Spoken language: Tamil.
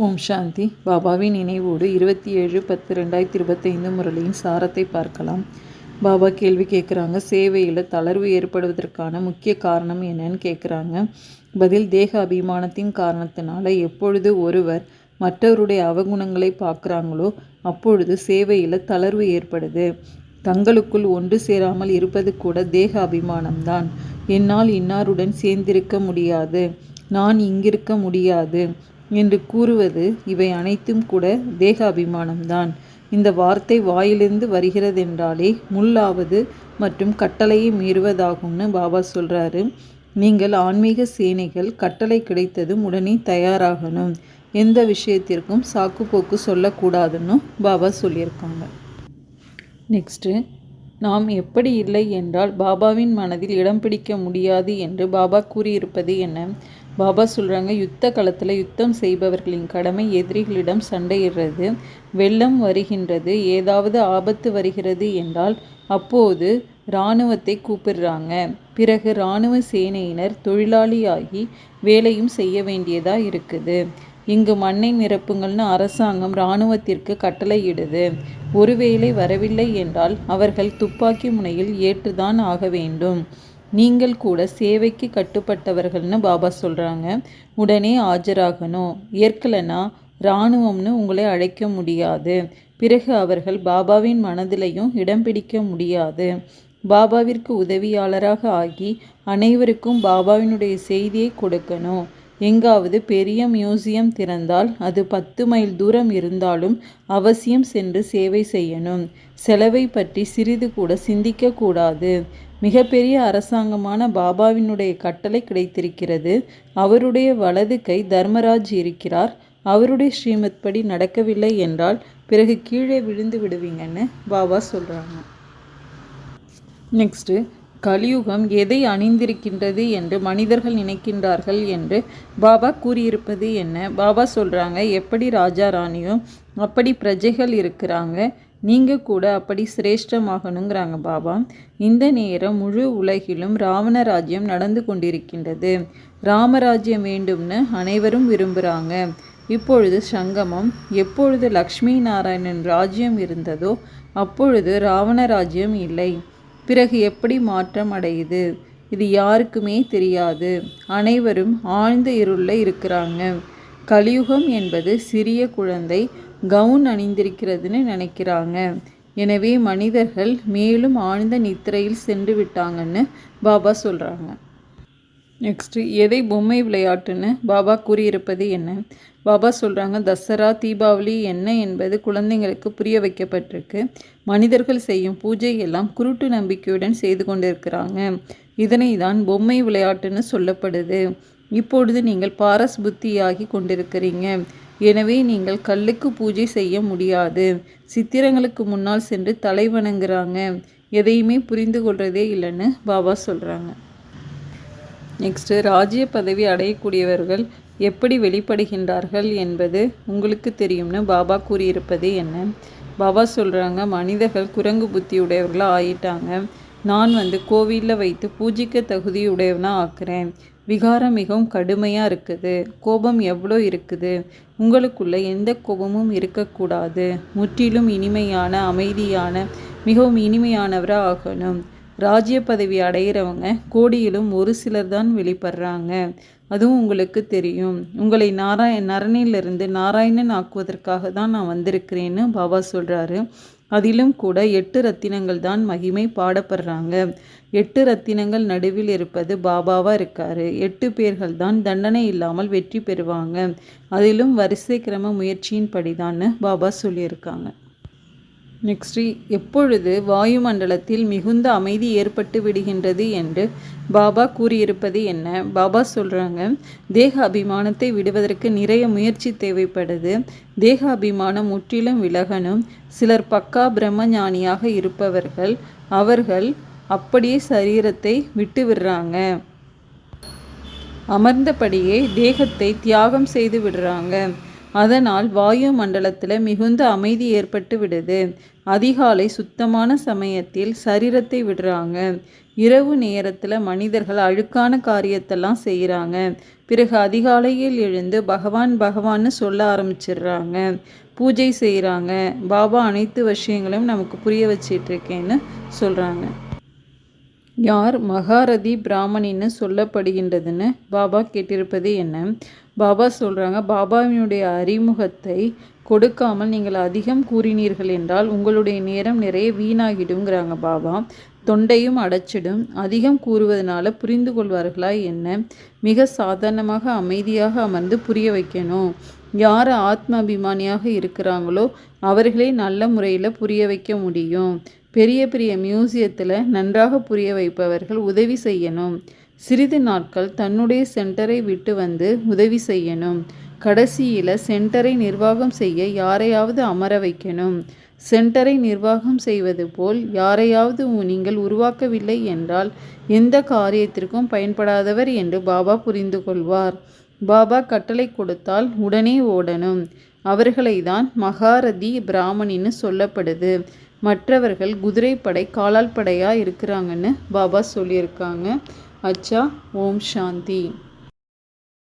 ஓம் சாந்தி. பாபாவின் நினைவோடு 27/10/2025 முரளியின் சாரத்தை பார்க்கலாம். பாபா கேள்வி கேட்குறாங்க. சேவையில் தளர்வு ஏற்படுவதற்கான முக்கிய காரணம் என்னன்னு கேட்குறாங்க. பதில்: தேக அபிமானத்தின் காரணத்தினால எப்பொழுது ஒருவர் மற்றவருடைய அவகுணங்களை பார்க்குறாங்களோ அப்பொழுது சேவையில் தளர்வு ஏற்படுது. தங்களுக்குள் ஒன்று சேராமல் இருப்பது கூட தேக அபிமானம்தான். என்னால் இன்னாருடன் சேர்ந்திருக்க முடியாது, நான் இங்கிருக்க முடியாது என்று கூறுவது இவை அனைத்தும் கூட தேக அபிமானம்தான். இந்த வார்த்தை வாயிலிருந்து வருகிறதென்றாலே முள்ளாவது மற்றும் கட்டளையை மீறுவதாகும்னு பாபா சொல்கிறாரு. நீங்கள் ஆன்மீக சேனைகள் கட்டளை கிடைத்ததும் உடனே தயாராகணும். எந்த விஷயத்திற்கும் சாக்குப்போக்கு சொல்லக்கூடாதுன்னு பாபா சொல்லியிருக்காங்க. நெக்ஸ்ட்டு, நாம் எப்படி இல்லை என்றால் பாபாவின் மனதில் இடம் பிடிக்க முடியாது என்று பாபா கூறியிருப்பது என்ன? பாபா சொல்கிறாங்க, யுத்த களத்தில் யுத்தம் செய்பவர்களின் கடமை எதிரிகளிடம் சண்டையிடுறது. வெள்ளம் வருகின்றது, ஏதாவது ஆபத்து வருகிறது என்றால் அப்போது இராணுவத்தை கூப்பிடுறாங்க. பிறகு இராணுவ சேனையினர் தொழிலாளியாகி வேலையும் செய்ய வேண்டியதாக இருக்குது. இங்கு மண்ணை நிரப்புங்கள்னு அரசாங்கம் இராணுவத்திற்கு கட்டளையிடுது. ஒருவேளை வரவில்லை என்றால் அவர்கள் துப்பாக்கி முனையில் ஏற்றுதான் ஆக வேண்டும். நீங்கள் கூட சேவைக்கு கட்டுப்பட்டவர்கள்னு பாபா சொல்கிறாங்க. உடனே ஆஜராகணும். ஏற்கலைன்னா இராணுவம்னு உங்களை அழைக்க முடியாது. பிறகு அவர்கள் பாபாவின் மனதிலையும் இடம் பிடிக்க முடியாது. பாபாவிற்கு உதவியாளராக ஆகி அனைவருக்கும் பாபாவினுடைய செய்தியை கொடுக்கணும். எங்காவது பெரிய மியூசியம் திறந்தால் அது 10 மைல் தூரம் இருந்தாலும் அவசியம் சென்று சேவை செய்யணும். செலவை பற்றி சிறிது கூட சிந்திக்கக்கூடாது. மிகப்பெரிய அரசாங்கமான பாபாவினுடைய கட்டளை கிடைத்திருக்கிறது. அவருடைய வலது கை தர்மராஜ் இருக்கிறார். அவருடைய ஸ்ரீமத் படி நடக்கவில்லை என்றால் பிறகு கீழே விழுந்து விடுவீங்கன்னு பாபா சொல்கிறாங்க. நெக்ஸ்ட்டு, கலியுகம் எதை அணிந்திருக்கின்றது என்று மனிதர்கள் நினைக்கின்றார்கள் என்று பாபா கூறியிருப்பது என்ன? பாபா சொல்கிறாங்க, எப்படி ராஜா ராணியோ அப்படி பிரஜைகள் இருக்கிறாங்க, நீங்கள் கூட அப்படி சிரேஷ்டமாகணுங்கிறாங்க பாபா. இந்த நேரம் முழு உலகிலும் ராவண ராஜ்யம் நடந்து கொண்டிருக்கின்றது. ராமராஜ்யம் வேண்டும்னு அனைவரும் விரும்புகிறாங்க. இப்பொழுது சங்கமம். எப்பொழுது லக்ஷ்மி நாராயணன் ராஜ்யம் இருந்ததோ அப்பொழுது ராவண ராஜ்யம் இல்லை. பிறகு எப்படி மாற்றம் அடையுது? இது யாருக்குமே தெரியாது. அனைவரும் ஆழ்ந்த இருளில் இருக்கிறாங்க. கலியுகம் என்பது சிறிய குழந்தை கவுன் அணிந்திருக்கிறதுன்னு நினைக்கிறாங்க. எனவே மனிதர்கள் மேலும் ஆழ்ந்த நித்திரையில் சென்று விட்டாங்கன்னு பாபா சொல்கிறாங்க. நெக்ஸ்ட்டு, எதை பொம்மை விளையாட்டுன்னு பாபா கூறியிருப்பது என்ன? பாபா சொல்கிறாங்க, தசரா தீபாவளி என்ன என்பது குழந்தைங்களுக்கு புரிய வைக்கப்பட்டிருக்கு. மனிதர்கள் செய்யும் பூஜை எல்லாம் குருட்டு நம்பிக்கையுடன் செய்து கொண்டிருக்கிறாங்க. இதனை தான் பொம்மை விளையாட்டுன்னு சொல்லப்படுது. இப்பொழுது நீங்கள் பாரஸ் புத்தியாகி கொண்டிருக்கிறீங்க. எனவே நீங்கள் கல்லுக்கு பூஜை செய்ய முடியாது. சித்திரங்களுக்கு முன்னால் சென்று தலை வணங்குறாங்க. எதையுமே புரிந்து கொள்றதே இல்லைன்னு பாபா சொல்கிறாங்க. நெக்ஸ்ட்டு, ராஜ்ய பதவி அடையக்கூடியவர்கள் எப்படி வெளிப்படுகின்றார்கள் என்பது உங்களுக்கு தெரியும்னு பாபா கூறியிருப்பது என்ன? பாபா சொல்கிறாங்க, மனிதர்கள் குரங்கு புத்தியுடையவர்களாக ஆயிட்டாங்க. நான் கோவிலில் வைத்து பூஜிக்க தகுதியுடையவனாக ஆக்குறேன். விகாரம் மிகவும் கடுமையாக இருக்குது. கோபம் எவ்வளோ இருக்குது? உங்களுக்குள்ள எந்த கோபமும் இருக்கக்கூடாது. முற்றிலும் இனிமையான அமைதியான மிகவும் இனிமையானவராக ஆகணும். ராஜ்ய பதவி அடைகிறவங்க கோடியிலும் ஒரு சிலர் தான் வெளிப்படுறாங்க. அதுவும் உங்களுக்கு தெரியும். உங்களை நரனிலிருந்து நாராயணன் ஆக்குவதற்காக தான் நான் வந்திருக்கிறேன்னு பாபா சொல்கிறாரு. அதிலும் கூட 8 ரத்தினங்கள் தான் மகிமை பாடப்படுறாங்க. 8 ரத்தினங்கள் நடுவில் இருப்பது பாபாவாக இருக்காரு. 8 பேர்கள் தான் தண்டனை இல்லாமல் வெற்றி பெறுவாங்க. அதிலும் வரிசை கிரம முயற்சியின் படிதான்னு பாபா சொல்லியிருக்காங்க. நெக்ஸ்ட்டு, எப்பொழுது வாயுமண்டலத்தில் மிகுந்த அமைதி ஏற்பட்டு விடுகின்றது என்று பாபா கூறியிருப்பது என்ன? பாபா சொல்கிறாங்க, தேக அபிமானத்தை விடுவதற்கு நிறைய முயற்சி தேவைப்படுது. தேக அபிமானம் முற்றிலும் விலகணும். சிலர் பக்கா பிரம்மஞானியாக இருப்பவர்கள் அவர்கள் அப்படியே சரீரத்தை விட்டு விடுறாங்க. அமர்ந்தபடியே தேகத்தை தியாகம் செய்து விடுறாங்க. அதனால் வாயு மண்டலத்தில் மிகுந்த அமைதி ஏற்பட்டு விடுது. அதிகாலை சுத்தமான சமயத்தில் சரீரத்தை விடுறாங்க. இரவு நேரத்தில் மனிதர்கள் அழுக்கான காரியத்தெல்லாம் செய்கிறாங்க. பிறகு அதிகாலையில் எழுந்து பகவான் பகவான்னு சொல்ல ஆரம்பிச்சிடுறாங்க, பூஜை செய்கிறாங்க. பாபா அனைத்து விஷயங்களையும் நமக்கு புரிய வச்சிட்ருக்கேன்னு சொல்கிறாங்க. யார் மகாரதி பிராமணின்னு சொல்லப்படுகின்றதுன்னு பாபா கேட்டிருப்பது என்ன? பாபா சொல்கிறாங்க, பாபாவினுடைய அறிமுகத்தை கொடுக்காமல் நீங்கள் அதிகம் கூறினீர்கள் என்றால் உங்களுடைய நேரம் நிறைய வீணாகிடுங்கிறாங்க பாபா. தொண்டையும் அடைச்சிடும். அதிகம் கூறுவதனால புரிந்து கொள்வார்களா என்ன? மிக சாதாரணமாக அமைதியாக அமர்ந்து புரிய வைக்கணும். யார் ஆத்ம அபிமானியாக இருக்கிறாங்களோ அவர்களே நல்ல முறையில் புரிய வைக்க முடியும். பெரிய பெரிய மியூசியத்தில் நன்றாக புரிய வைப்பவர்கள் உதவி செய்யணும். சிறிது நாட்கள் தன்னுடைய சென்டரை விட்டு வந்து உதவி செய்யணும். கடைசியில் சென்டரை நிர்வாகம் செய்ய யாரையாவது அமர வைக்கணும். சென்டரை நிர்வாகம் செய்வது போல் யாரையாவது நீங்கள் உருவாக்கவில்லை என்றால் எந்த காரியத்திற்கும் பயன்படாதவர் என்று பாபா புரிந்து கொள்வார். பாபா கட்டளை கொடுத்தால் உடனே ஓடணும். அவர்களை தான் மகாரதி பிராமணின்னு சொல்லப்படுது. மற்றவர்கள் குதிரைப்படை காலால் படையாக இருக்கிறாங்கன்னு பாபா சொல்லியிருக்காங்க. அச்சா, ஓம் சாந்தி.